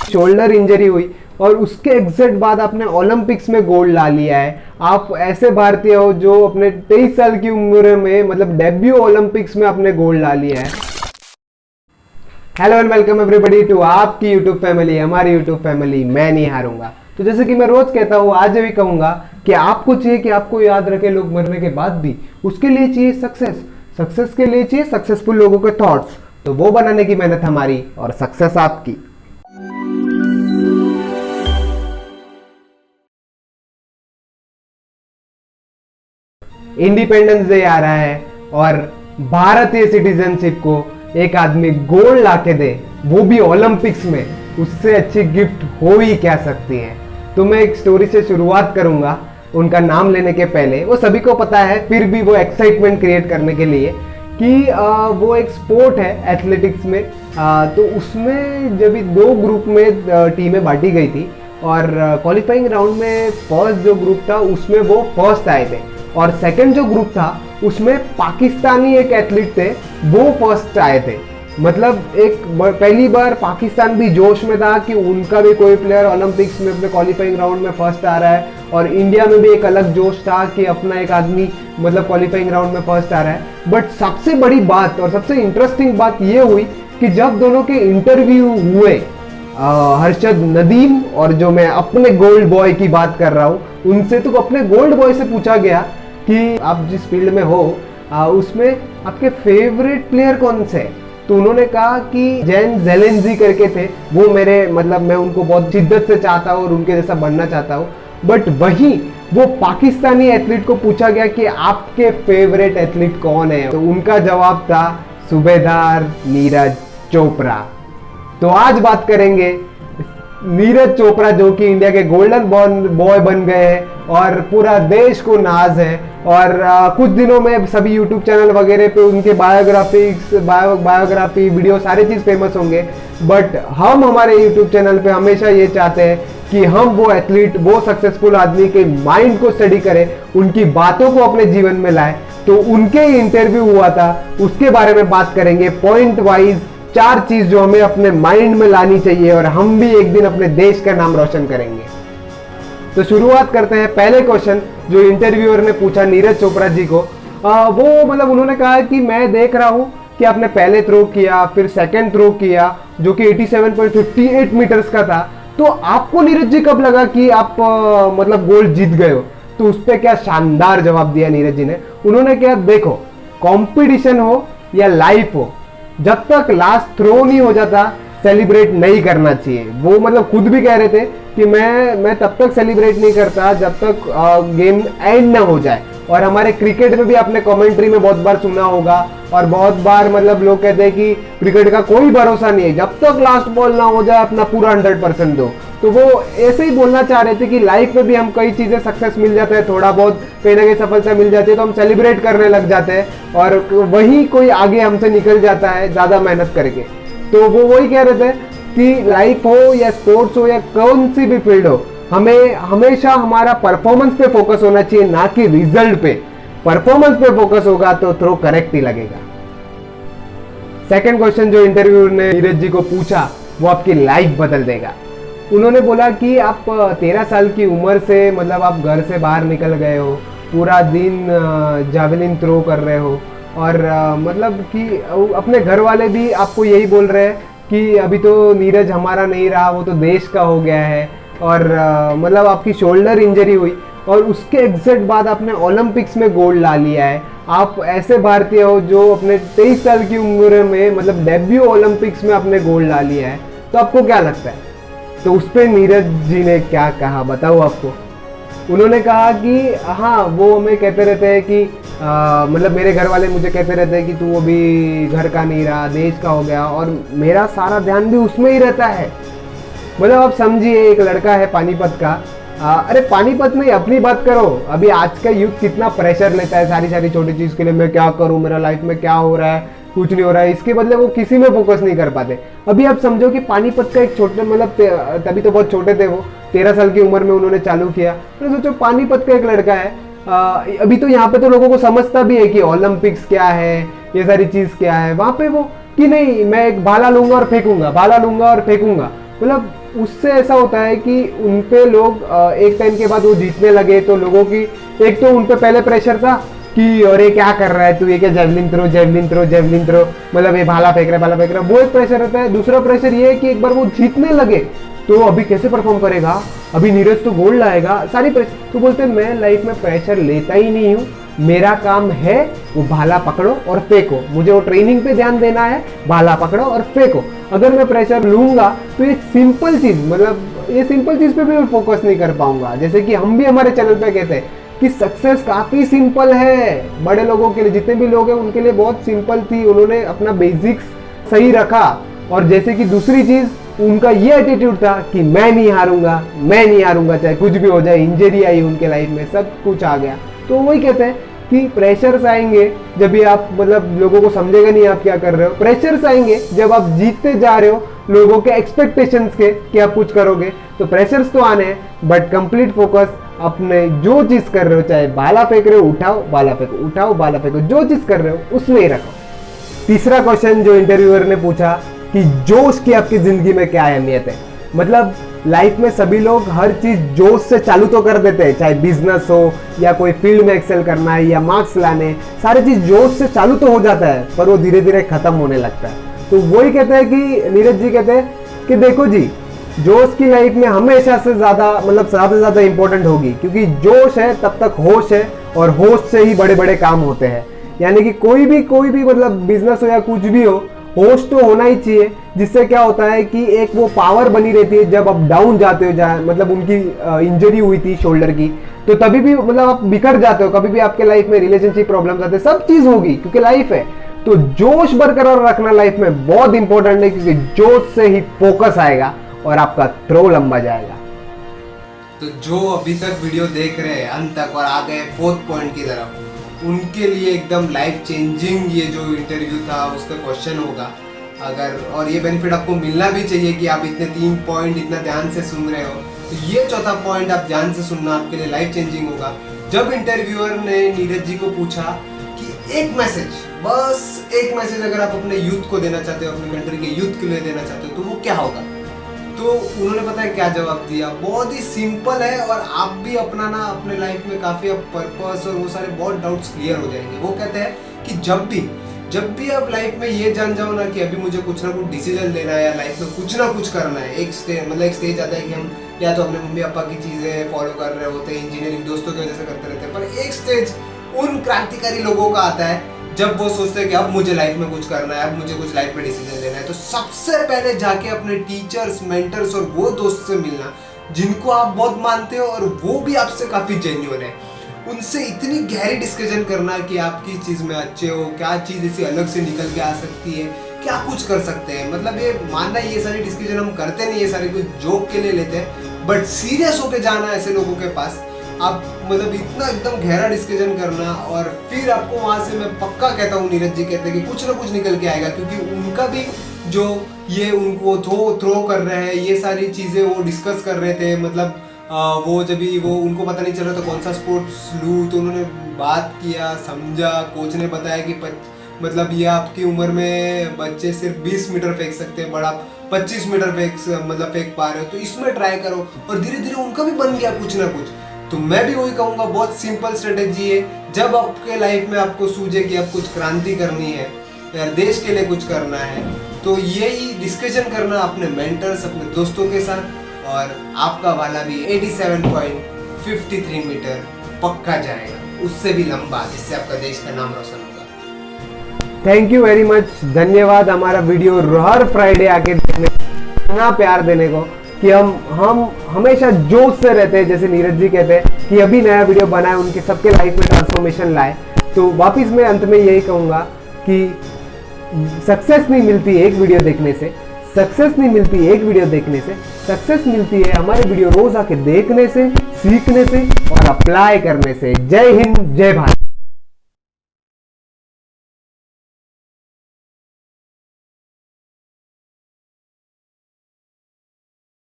Shoulder injury हुई और उसके एग्जैक्ट बाद आपने ओलंपिक्स में गोल्ड ला लिया है। आप ऐसे भारतीय हो जो अपने 23 साल की उम्र में मतलब डेब्यू ओलंपिक्स में आपने गोल्ड ला लिया है। Hello and welcome everybody to आपकी यूट्यूब फैमिली, हमारी यूट्यूब फैमिली। मैं नहीं हारूंगा। तो जैसे कि मैं रोज कहता हूँ, आज भी कहूंगा कि आपको चाहिए कि आपको याद रखे लोग मरने के बाद भी, उसके लिए चाहिए सक्सेस। सक्सेस के लिए चाहिए सक्सेसफुल लोगों के थॉट्स। तो वो बनाने की मेहनत हमारी और सक्सेस आपकी। इंडिपेंडेंस डे आ रहा है और भारतीय सिटीजनशिप को एक आदमी गोल्ड लाके दे, वो भी ओलंपिक्स में, उससे अच्छी गिफ्ट हो ही क्या सकती है। तो मैं एक स्टोरी से शुरुआत करूंगा, उनका नाम लेने के पहले। वो सभी को पता है, फिर भी वो एक्साइटमेंट क्रिएट करने के लिए कि वो एक स्पोर्ट है एथलेटिक्स में। तो उसमें जब दो ग्रुप में टीमें बांटी गई थी और क्वालिफाइंग राउंड में फर्स्ट जो ग्रुप था उसमें वो फर्स्ट आए थे और सेकंड जो ग्रुप था उसमें पाकिस्तानी एक एथलीट थे, वो फर्स्ट आए थे। मतलब एक पहली बार पाकिस्तान भी जोश में था कि उनका भी कोई प्लेयर ओलंपिक्स में अपने क्वालिफाइंग राउंड में फर्स्ट आ रहा है, और इंडिया में भी एक अलग जोश था कि अपना एक आदमी मतलब क्वालिफाइंग राउंड में फर्स्ट आ रहा है। बट सबसे बड़ी बात और सबसे इंटरेस्टिंग बात ये हुई कि जब दोनों के इंटरव्यू हुए, हर्षद नदीम और जो मैं अपने गोल्ड बॉय की बात कर रहा हूँ उनसे, तो अपने गोल्ड बॉय से पूछा गया कि आप जिस फील्ड में हो उसमें आपके फेवरेट प्लेयर कौन से हैं? तो उन्होंने कहा कि जैन जेलेंजी करके थे, वो मेरे मतलब मैं उनको बहुत शिद्दत से चाहता हूँ और उनके जैसा बनना चाहता हूँ। बट वहीं वो पाकिस्तानी एथलीट को पूछा गया कि आपके फेवरेट एथलीट कौन है, तो उनका जवाब था सूबेदार नीरज चोपड़ा। तो आज बात करेंगे नीरज चोपड़ा, जो कि इंडिया के गोल्डन बॉय बन गए हैं और पूरा देश को नाज है। और कुछ दिनों में सभी यूट्यूब चैनल वगैरह पे उनके बायोग्राफी वीडियो सारे चीज़ फेमस होंगे। बट हम हमारे यूट्यूब चैनल पे हमेशा ये चाहते हैं कि हम वो एथलीट, वो सक्सेसफुल आदमी के माइंड को स्टडी करें, उनकी बातों को अपने जीवन में लाएं। तो उनके इंटरव्यू हुआ था, उसके बारे में बात करेंगे पॉइंट वाइज। 4 चीज जो हमें अपने माइंड में लानी चाहिए और हम भी एक दिन अपने देश का नाम रोशन करेंगे। तो शुरुआत करते हैं। पहले क्वेश्चन जो इंटरव्यूअर ने पूछा नीरज चोपड़ा जी को, वो मतलब उन्होंने कहा कि मैं देख रहा हूं कि आपने पहले थ्रो किया, फिर सेकंड थ्रो किया जो कि 87.58 मीटर्स का था। तो आपको नीरज जी कब लगा कि आप मतलब गोल्ड जीत गए हो? तो उस पर क्या शानदार जवाब दिया नीरज जी ने। उन्होंने क्या, देखो कॉम्पिटिशन हो या लाइफ हो, जब तक लास्ट थ्रो नहीं हो जाता सेलिब्रेट नहीं करना चाहिए। वो मतलब खुद भी कह रहे थे कि मैं तब तक सेलिब्रेट नहीं करता जब तक गेम एंड ना हो जाए। और हमारे क्रिकेट में भी आपने कमेंट्री में बहुत बार सुना होगा और बहुत बार मतलब लोग कहते हैं कि क्रिकेट का कोई भरोसा नहीं है, जब तक लास्ट बॉल ना हो जाए अपना पूरा 100% दो। तो वो ऐसे ही बोलना चाह रहे थे कि लाइफ में भी हम कई चीज़ें सक्सेस मिल जाता है, थोड़ा बहुत कहीं ना कहीं सफलता मिल जाती है तो हम सेलिब्रेट करने लग जाते हैं और वही कोई आगे हमसे निकल जाता है ज़्यादा मेहनत करके। तो वो वही कह रहे थे कि लाइफ हो या स्पोर्ट्स हो या कौन सी भी फील्ड हो, हमें हमेशा हमारा परफॉर्मेंस पे फोकस होना चाहिए, ना कि रिजल्ट पे। परफॉर्मेंस पे फोकस होगा तो थ्रो करेक्ट ही लगेगा। सेकंड क्वेश्चन जो इंटरव्यू ने नीरज जी को पूछा, वो आपकी लाइफ बदल देगा। उन्होंने बोला कि आप 13 साल की उम्र से मतलब आप घर से बाहर निकल गए हो, पूरा दिन जावेलिन थ्रो कर रहे हो और मतलब कि अपने घर वाले भी आपको यही बोल रहे हैं कि अभी तो नीरज हमारा नहीं रहा, वो तो देश का हो गया है। और मतलब आपकी शोल्डर इंजरी हुई और उसके एग्जैक्ट बाद आपने ओलंपिक्स में गोल्ड ला लिया है। आप ऐसे भारतीय हो जो अपने 23 साल की उम्र में मतलब डेब्यू ओलंपिक्स में आपने गोल्ड ला लिया है। तो आपको क्या लगता है? तो उस पर नीरज जी ने क्या कहा बताओ आपको। उन्होंने कहा कि हाँ, वो हमें कहते रहते हैं कि मतलब मेरे घर वाले मुझे कहते रहते हैं कि तू अभी घर का नहीं रहा, देश का हो गया, और मेरा सारा ध्यान भी उसमें ही रहता है। मतलब आप समझिए, एक लड़का है पानीपत का, अरे पानीपत में अपनी बात करो, अभी आज का यूथ कितना प्रेशर लेता है सारी छोटी चीज़ के लिए। मैं क्या करूँ, मेरा लाइफ में क्या हो रहा है, कुछ नहीं हो रहा है, इसके बदले वो किसी में फोकस नहीं कर पाते। अभी आप समझो कि पानीपत का एक छोटे मतलब तभी तो बहुत छोटे थे वो, 13 साल की उम्र में उन्होंने चालू किया। तो सोचो पानीपत का एक लड़का है, अभी तो यहाँ पे तो लोगों को समझता भी है कि ओलंपिक्स क्या है, ये सारी चीज़ क्या है। वहाँ पे वो कि नहीं, मैं एक भाला लूंगा और फेंकूंगा, भाला लूंगा और फेंकूंगा। मतलब उससे ऐसा होता है कि उन पे लोग एक टाइम के बाद वो जीतने लगे तो लोगों की एक तो उन पे पहले प्रेशर था कि अरे क्या कर रहा है तू, ये क्या javelin throw javelin throw javelin throw, मतलब ये भाला फेंक रहा, वो एक प्रेशर रहता है। दूसरा प्रेशर ये है कि एक बार वो जीतने लगे तो अभी कैसे परफॉर्म करेगा, अभी नीरज तो गोल्ड लाएगा, सारी प्रेशर। तो बोलते हैं मैं लाइफ में प्रेशर लेता ही नहीं हूँ, मेरा काम है वो भाला पकड़ो और फेंको, मुझे वो ट्रेनिंग पे ध्यान देना है, भाला पकड़ो और फेंको। अगर मैं प्रेशर लूंगा तो ये सिंपल चीज, मतलब ये सिंपल चीज पे भी मैं फोकस नहीं कर पाऊंगा। जैसे कि हम भी हमारे चैनल पे कहते हैं कि सक्सेस काफी सिंपल है, बड़े लोगों के लिए, जितने भी लोग हैं उनके लिए बहुत सिंपल थी, उन्होंने अपना बेसिक्स सही रखा। और जैसे कि दूसरी चीज उनका ये एटीट्यूड था कि मैं नहीं हारूंगा चाहे कुछ भी हो जाए, इंजरी आई उनके लाइफ में, सब कुछ आ गया। तो वही कहते हैं कि प्रेशर्स आएंगे जब भी आप, मतलब लोगों को समझेगा नहीं आप क्या कर रहे हो। प्रेशर्स आएंगे जब आप जीतते जा रहे हो लोगों के एक्सपेक्टेशंस के कि आप कुछ करोगे। तो प्रेशर्स तो आने हैं, बट कंप्लीट फोकस अपने जो चीज कर रहे हो, चाहे भाला फेंक रहे हो उठाओ भाला फेंको, उठाओ भाला फेंको, जो चीज कर रहे हो उसमें ही रखो। तीसरा क्वेश्चन जो इंटरव्यूअर ने पूछा कि जोश की आपकी जिंदगी में क्या अहमियत है। मतलब लाइफ में सभी लोग हर चीज जोश से चालू तो कर देते हैं, चाहे बिजनेस हो या कोई फील्ड में एक्सेल करना है या मार्क्स लाने, सारी चीज जोश से चालू तो हो जाता है, पर वो धीरे धीरे खत्म होने लगता है। तो वही कहते हैं कि नीरज जी कहते हैं कि देखो जी, जोश की लाइफ में हमेशा से ज्यादा, मतलब ज्यादा इंपॉर्टेंट होगी, क्योंकि जोश है तब तक होश है, और होश से ही बड़े बड़े काम होते हैं। यानी कि कोई भी मतलब बिजनेस हो या कुछ भी हो, होश तो होना ही चाहिए, जिससे क्या होता है कि एक वो पावर बनी रहती है। जब आप डाउन जाते हो, मतलब उनकी इंजरी हुई थी शोल्डर की, तो तभी भी मतलब आप बिखर जाते हो, कभी भी आपके लाइफ में रिलेशनशिप प्रॉब्लम्स आते हैं, सब चीज होगी क्योंकि लाइफ है। तो जोश बरकरार रखना लाइफ में बहुत इंपॉर्टेंट है, क्योंकि जोश से ही फोकस आएगा और आपका थ्रो लंबा जाएगा। तो जो अभी तक वीडियो देख रहे हैं अंत तक और आ गए 4th पॉइंट की तरफ, उनके लिए एकदम लाइफ चेंजिंग ये जो इंटरव्यू था उसका क्वेश्चन होगा। अगर और ये बेनिफिट आपको मिलना भी चाहिए कि आप इतने 3 पॉइंट इतना ध्यान से सुन रहे हो, तो ये 4था पॉइंट आप ध्यान से सुनना, आपके लिए लाइफ चेंजिंग होगा। जब इंटरव्यूअर ने नीरज जी को पूछा कि एक मैसेज, बस एक मैसेज अगर आप अपने यूथ को देना चाहते हो, अपने कंट्री के यूथ के लिए देना चाहते हो, तो वो क्या होगा? तो उन्होंने पता है क्या जवाब दिया, बहुत ही सिंपल है, और आप भी अपनाना अपने लाइफ में काफ़ी अब पर्पस और वो सारे बहुत डाउट्स क्लियर हो जाएंगे। वो कहते हैं कि जब भी आप लाइफ में ये जान जाओ ना कि अभी मुझे कुछ ना कुछ डिसीजन लेना है या लाइफ में कुछ ना कुछ करना है, एक स्टेज आता है कि हम या तो अपने मम्मी पापा की चीज़ें फॉलो कर रहे होते हैं, इंजीनियरिंग दोस्तों की वजह से करते रहते हैं, पर एक स्टेज उन क्रांतिकारी लोगों का आता है जब वो सोचते हैं कि अब मुझे लाइफ में कुछ करना है, अब मुझे कुछ लाइफ में डिसीजन लेना है। तो सबसे पहले जाके अपने टीचर्स, मेंटर्स और वो दोस्त से मिलना जिनको आप बहुत मानते हो और वो भी आपसे काफ़ी जेन्युइन है, उनसे इतनी गहरी डिस्कशन करना कि आप किस चीज़ में अच्छे हो, क्या चीज़ इसे अलग से निकल के आ सकती है, क्या कुछ कर सकते हैं। मतलब ये मानना, ये सारी डिस्कशन हम करते नहीं, ये सारे कुछ जोक के लिए लेते हैं, बट सीरियस होके जाना ऐसे लोगों के पास, आप मतलब इतना एकदम गहरा डिस्कशन करना, और फिर आपको वहाँ से मैं पक्का कहता हूँ, नीरज जी कहते हैं कि कुछ ना कुछ निकल के आएगा, क्योंकि उनका भी जो ये उनको थ्रो कर रहे हैं, ये सारी चीज़ें वो डिस्कस कर रहे थे। मतलब वो जब भी वो उनको पता नहीं चल रहा था कौन सा स्पोर्ट्स लूँ, तो उन्होंने बात किया, समझा, कोच ने बताया कि मतलब ये आपकी उम्र में बच्चे सिर्फ 20 मीटर फेंक सकते हैं, बड़ा 25 मीटर फेंक पा रहे हो, तो इसमें ट्राई करो। और धीरे धीरे उनका भी बन गया कुछ ना कुछ। तो मैं भी वही कहूँगा, बहुत सिंपल स्ट्रेटेजी है। जब आपके लाइफ में आपको सूझे कि आप कुछ क्रांति करनी है या देश के लिए कुछ करना है, तो यही डिस्कशन करना अपने मेंटर्स, अपने दोस्तों के साथ, और आपका वाला भी 87.53 मीटर पक्का जाएगा, उससे भी लंबा, जिससे आपका देश का नाम रोशन होगा। थैंक यू वेरी मच, धन्यवाद हमारा वीडियो हर फ्राइडे आके देखने, इतना प्यार देने को, कि हम हमेशा जोश से रहते हैं। जैसे नीरज जी कहते हैं कि अभी नया वीडियो बनाए, उनके सबके लाइफ में ट्रांसफॉर्मेशन लाए। तो वापिस मैं अंत में यही कहूँगा कि सक्सेस नहीं मिलती एक वीडियो देखने से, सक्सेस मिलती है हमारे वीडियो रोज आके देखने से, सीखने से और अप्लाई करने से। जय हिंद, जय भारत।